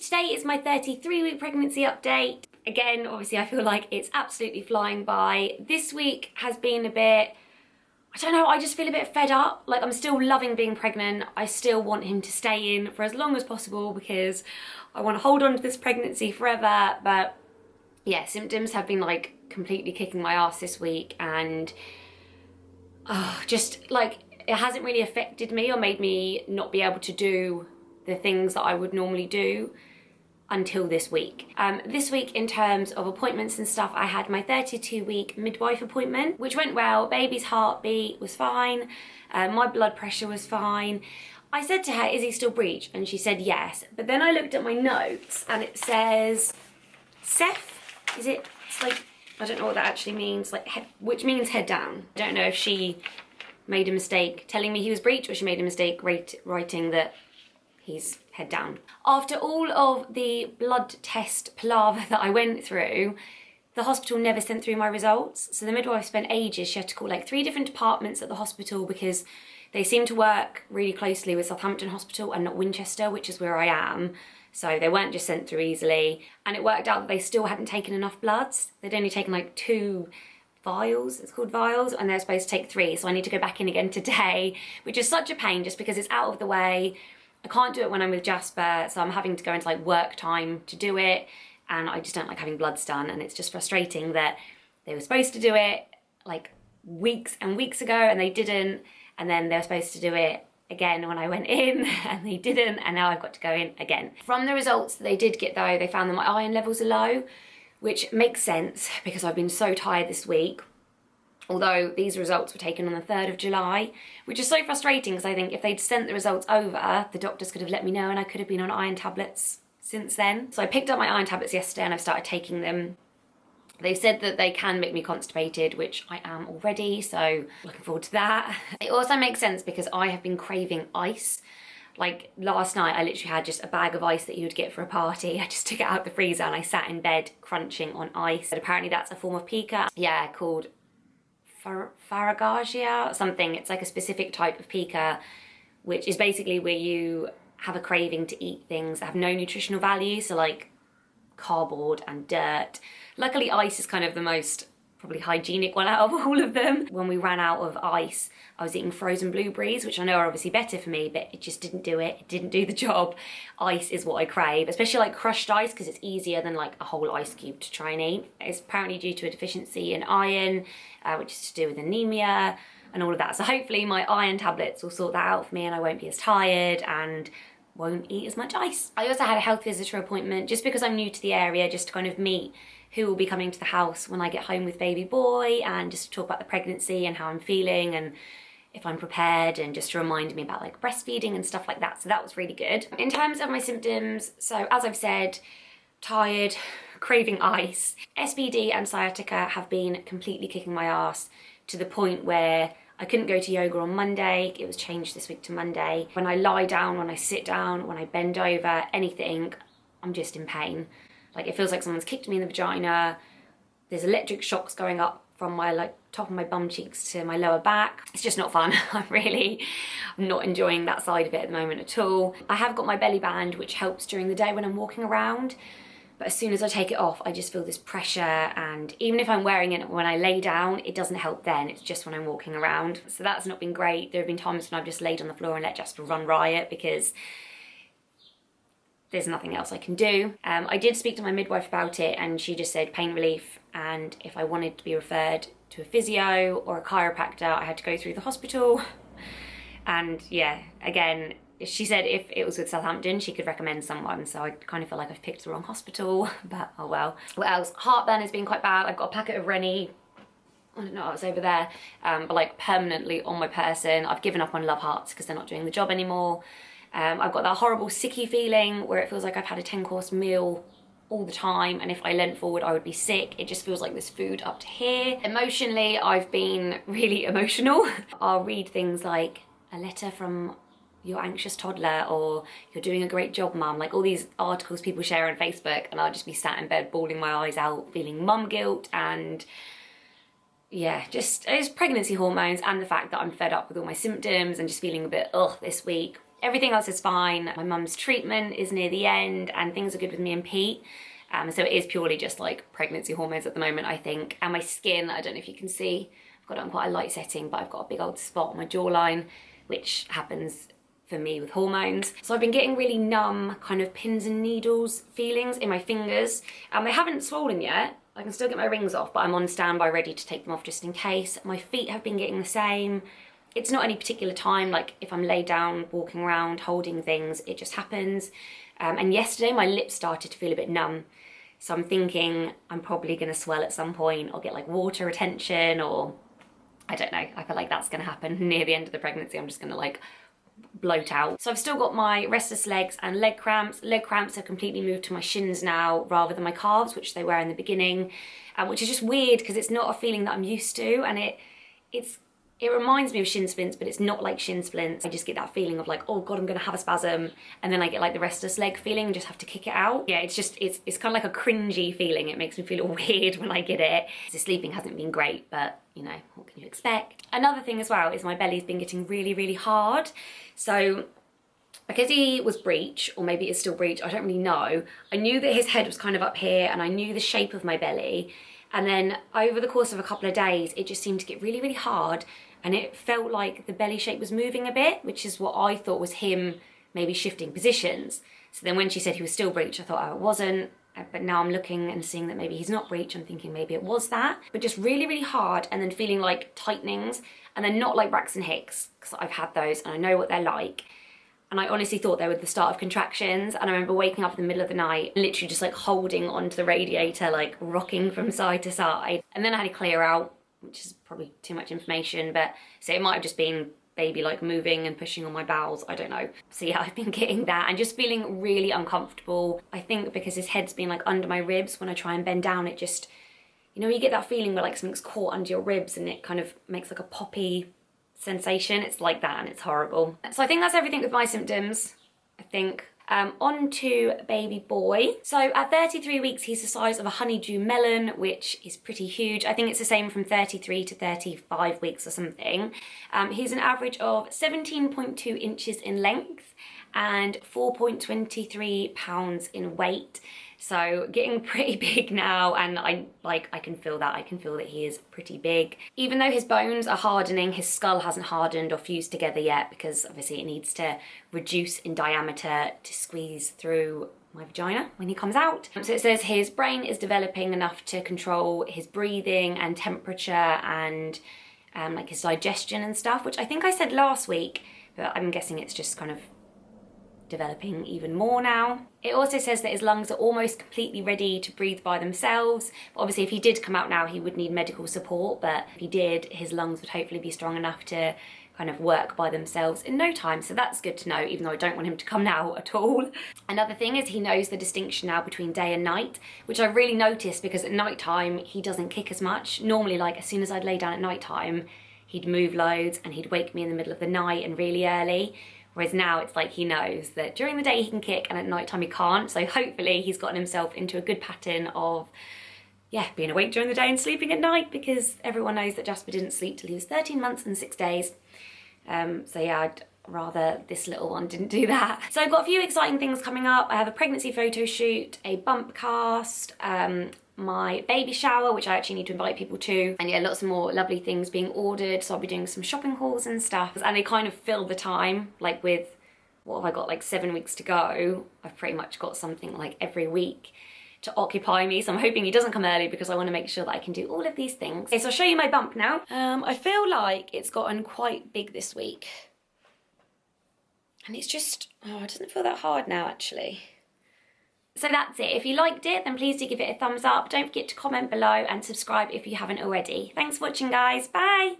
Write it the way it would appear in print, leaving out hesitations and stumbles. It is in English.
today is my 33-week pregnancy update. Again, obviously I feel like it's absolutely flying by. This week has been a bit, I don't know, I just feel a bit fed up. Like, I'm still loving being pregnant. I still want him to stay in for as long as possible because I want to hold on to this pregnancy forever. But yeah, symptoms have been like completely kicking my ass this week, and just like, it hasn't really affected me or made me not be able to do the things that I would normally do until this week. This week, in terms of appointments and stuff, I had my 32-week midwife appointment, which went well. Baby's heartbeat was fine. My blood pressure was fine. I said to her, is he still breech? And she said yes. But then I looked at my notes and it says Seth, is it? It's like, I don't know what that actually means, like head, which means head down. I don't know if she made a mistake telling me he was breech or she made a mistake writing that he's head down. After all of the blood test palaver that I went through, the hospital never sent through my results. So the midwife spent ages. She had to call like 3 different departments at the hospital because they seem to work really closely with Southampton Hospital and not Winchester, which is where I am. So they weren't just sent through easily. And it worked out that they still hadn't taken enough bloods. They'd only taken like 2 vials, it's called vials, and they're supposed to take 3. So I need to go back in again today, which is such a pain just because it's out of the way. I can't do it when I'm with Jasper, so I'm having to go into like work time to do it, and I just don't like having bloods done, and it's just frustrating that they were supposed to do it like weeks and weeks ago and they didn't, and then they were supposed to do it again when I went in and they didn't, and now I've got to go in again. From the results that they did get though, they found that my iron levels are low, which makes sense because I've been so tired this week. Although these results were taken on the 3rd of July, which is so frustrating because I think if they'd sent the results over, the doctors could have let me know and I could have been on iron tablets since then. So I picked up my iron tablets yesterday and I've started taking them. They've said that they can make me constipated, which I am already, so looking forward to that. It also makes sense because I have been craving ice. Like last night, I literally had just a bag of ice that you would get for a party. I just took it out of the freezer and I sat in bed crunching on ice. But apparently that's a form of pica. Yeah, called Faragagia, something. It's like a specific type of pica, which is basically where you have a craving to eat things that have no nutritional value, so like cardboard and dirt. Luckily ice is kind of the most probably hygienic one out of all of them. When we ran out of ice, I was eating frozen blueberries, which I know are obviously better for me, but it just didn't do it. It didn't do the job. Ice is what I crave, especially like crushed ice, because it's easier than like a whole ice cube to try and eat. It's apparently due to a deficiency in iron, which is to do with anemia and all of that. So hopefully my iron tablets will sort that out for me and I won't be as tired and won't eat as much ice. I also had a health visitor appointment just because I'm new to the area, just to kind of meet who will be coming to the house when I get home with baby boy, and just to talk about the pregnancy and how I'm feeling and if I'm prepared, and just to remind me about like breastfeeding and stuff like that. So that was really good. In terms of my symptoms, so as I've said, tired, craving ice. SBD and sciatica have been completely kicking my ass to the point where I couldn't go to yoga on Monday. It was changed this week to Monday. When I lie down, when I sit down, when I bend over, anything, I'm just in pain. Like, it feels like someone's kicked me in the vagina. There's electric shocks going up from my like top of my bum cheeks to my lower back. It's just not fun. I'm not enjoying that side of it at the moment at all. I have got my belly band, which helps during the day when I'm walking around. But as soon as I take it off, I just feel this pressure, and even if I'm wearing it when I lay down, it doesn't help then, it's just when I'm walking around. So that's not been great. There have been times when I've just laid on the floor and let Jasper run riot because there's nothing else I can do. I did speak to my midwife about it and she just said pain relief, and if I wanted to be referred to a physio or a chiropractor, I had to go through the hospital. And yeah, again, she said if it was with Southampton, she could recommend someone, so I kind of feel like I've picked the wrong hospital, but oh well. What else? Heartburn has been quite bad. I've got a packet of Rennie, I don't know, it's over there, but like permanently on my person. I've given up on Love Hearts because they're not doing the job anymore. I've got that horrible sicky feeling where it feels like I've had a 10-course meal all the time, and if I leant forward I would be sick. It just feels like there's food up to here. Emotionally, I've been really emotional. I'll read things like a letter from your anxious toddler, or you're doing a great job mum, like all these articles people share on Facebook, and I'll just be sat in bed bawling my eyes out, feeling mum guilt, and yeah, just it's pregnancy hormones and the fact that I'm fed up with all my symptoms and just feeling a bit ugh this week. Everything else is fine. My mum's treatment is near the end and things are good with me and Pete. So it is purely just like pregnancy hormones at the moment, I think. And my skin, I don't know if you can see, I've got it on quite a light setting, but I've got a big old spot on my jawline, which happens for me with hormones. So I've been getting really numb kind of pins and needles feelings in my fingers. They haven't swollen yet. I can still get my rings off, but I'm on standby ready to take them off just in case. My feet have been getting the same. It's not any particular time, like if I'm laid down, walking around, holding things, it just happens. And yesterday my lips started to feel a bit numb. So I'm thinking I'm probably gonna swell at some point or get like water retention, or I don't know. I feel like that's gonna happen near the end of the pregnancy. I'm just gonna like bloat out. So I've still got my restless legs and leg cramps. Leg cramps have completely moved to my shins now rather than my calves, which they were in the beginning, which is just weird because it's not a feeling that I'm used to, and it reminds me of shin splints, but it's not like shin splints. I just get that feeling of like, oh God, I'm gonna have a spasm. And then I get like the restless leg feeling and just have to kick it out. Yeah, it's kind of like a cringy feeling. It makes me feel weird when I get it. The sleeping hasn't been great, but you know, what can you expect? Another thing as well is my belly's been getting really, really hard. So because he was breech, or maybe it's still breech, I don't really know. I knew that his head was kind of up here and I knew the shape of my belly. And then over the course of a couple of days, it just seemed to get really, really hard. And it felt like the belly shape was moving a bit, which is what I thought was him maybe shifting positions. So then when she said he was still breech, I thought, oh, it wasn't. But now I'm looking and seeing that maybe he's not breech. I'm thinking maybe it was that. But just really, really hard, and then feeling like tightenings, and then not like Braxton Hicks, because I've had those and I know what they're like. And I honestly thought they were the start of contractions. And I remember waking up in the middle of the night, literally just like holding onto the radiator, like rocking from side to side. And then I had to clear out, which is probably too much information, but so it might have just been baby like moving and pushing on my bowels, I don't know. So yeah, I've been getting that and just feeling really uncomfortable. I think because his head's been like under my ribs, when I try and bend down, it just, you know, you get that feeling where like something's caught under your ribs and it kind of makes like a poppy sensation. It's like that and it's horrible. So I think that's everything with my symptoms, I think. On to baby boy. So at 33 weeks, he's the size of a honeydew melon, which is pretty huge. I think it's the same from 33 to 35 weeks or something. He's an average of 17.2 inches in length and 4.23 pounds in weight. So getting pretty big now, and I can feel that. I can feel that he is pretty big. Even though his bones are hardening, his skull hasn't hardened or fused together yet, because obviously it needs to reduce in diameter to squeeze through my vagina when he comes out. So it says his brain is developing enough to control his breathing and temperature and like his digestion and stuff, which I think I said last week, but I'm guessing it's just kind of developing even more now. It also says that his lungs are almost completely ready to breathe by themselves. But obviously if he did come out now, he would need medical support, but if he did, his lungs would hopefully be strong enough to kind of work by themselves in no time. So that's good to know, even though I don't want him to come now at all. Another thing is he knows the distinction now between day and night, which I really noticed because at night time he doesn't kick as much. Normally, like as soon as I'd lay down at night time, he'd move loads and he'd wake me in the middle of the night and really early. Whereas now it's like he knows that during the day he can kick and at night time he can't. So hopefully he's gotten himself into a good pattern of, yeah, being awake during the day and sleeping at night, because everyone knows that Jasper didn't sleep till he was 13 months and 6 days. So yeah, I'd rather this little one didn't do that. So I've got a few exciting things coming up. I have a pregnancy photo shoot, a bump cast, my baby shower, which I actually need to invite people to, and yeah, lots of more lovely things being ordered. So I'll be doing some shopping hauls and stuff, and they kind of fill the time, like with, what have I got, like 7 weeks to go. I've pretty much got something like every week to occupy me, so I'm hoping he doesn't come early because I want to make sure that I can do all of these things. Okay, so I'll show you my bump now. I feel like it's gotten quite big this week, and it's just, oh, it doesn't feel that hard now actually. So that's it. If you liked it, then please do give it a thumbs up. Don't forget to comment below and subscribe if you haven't already. Thanks for watching, guys. Bye.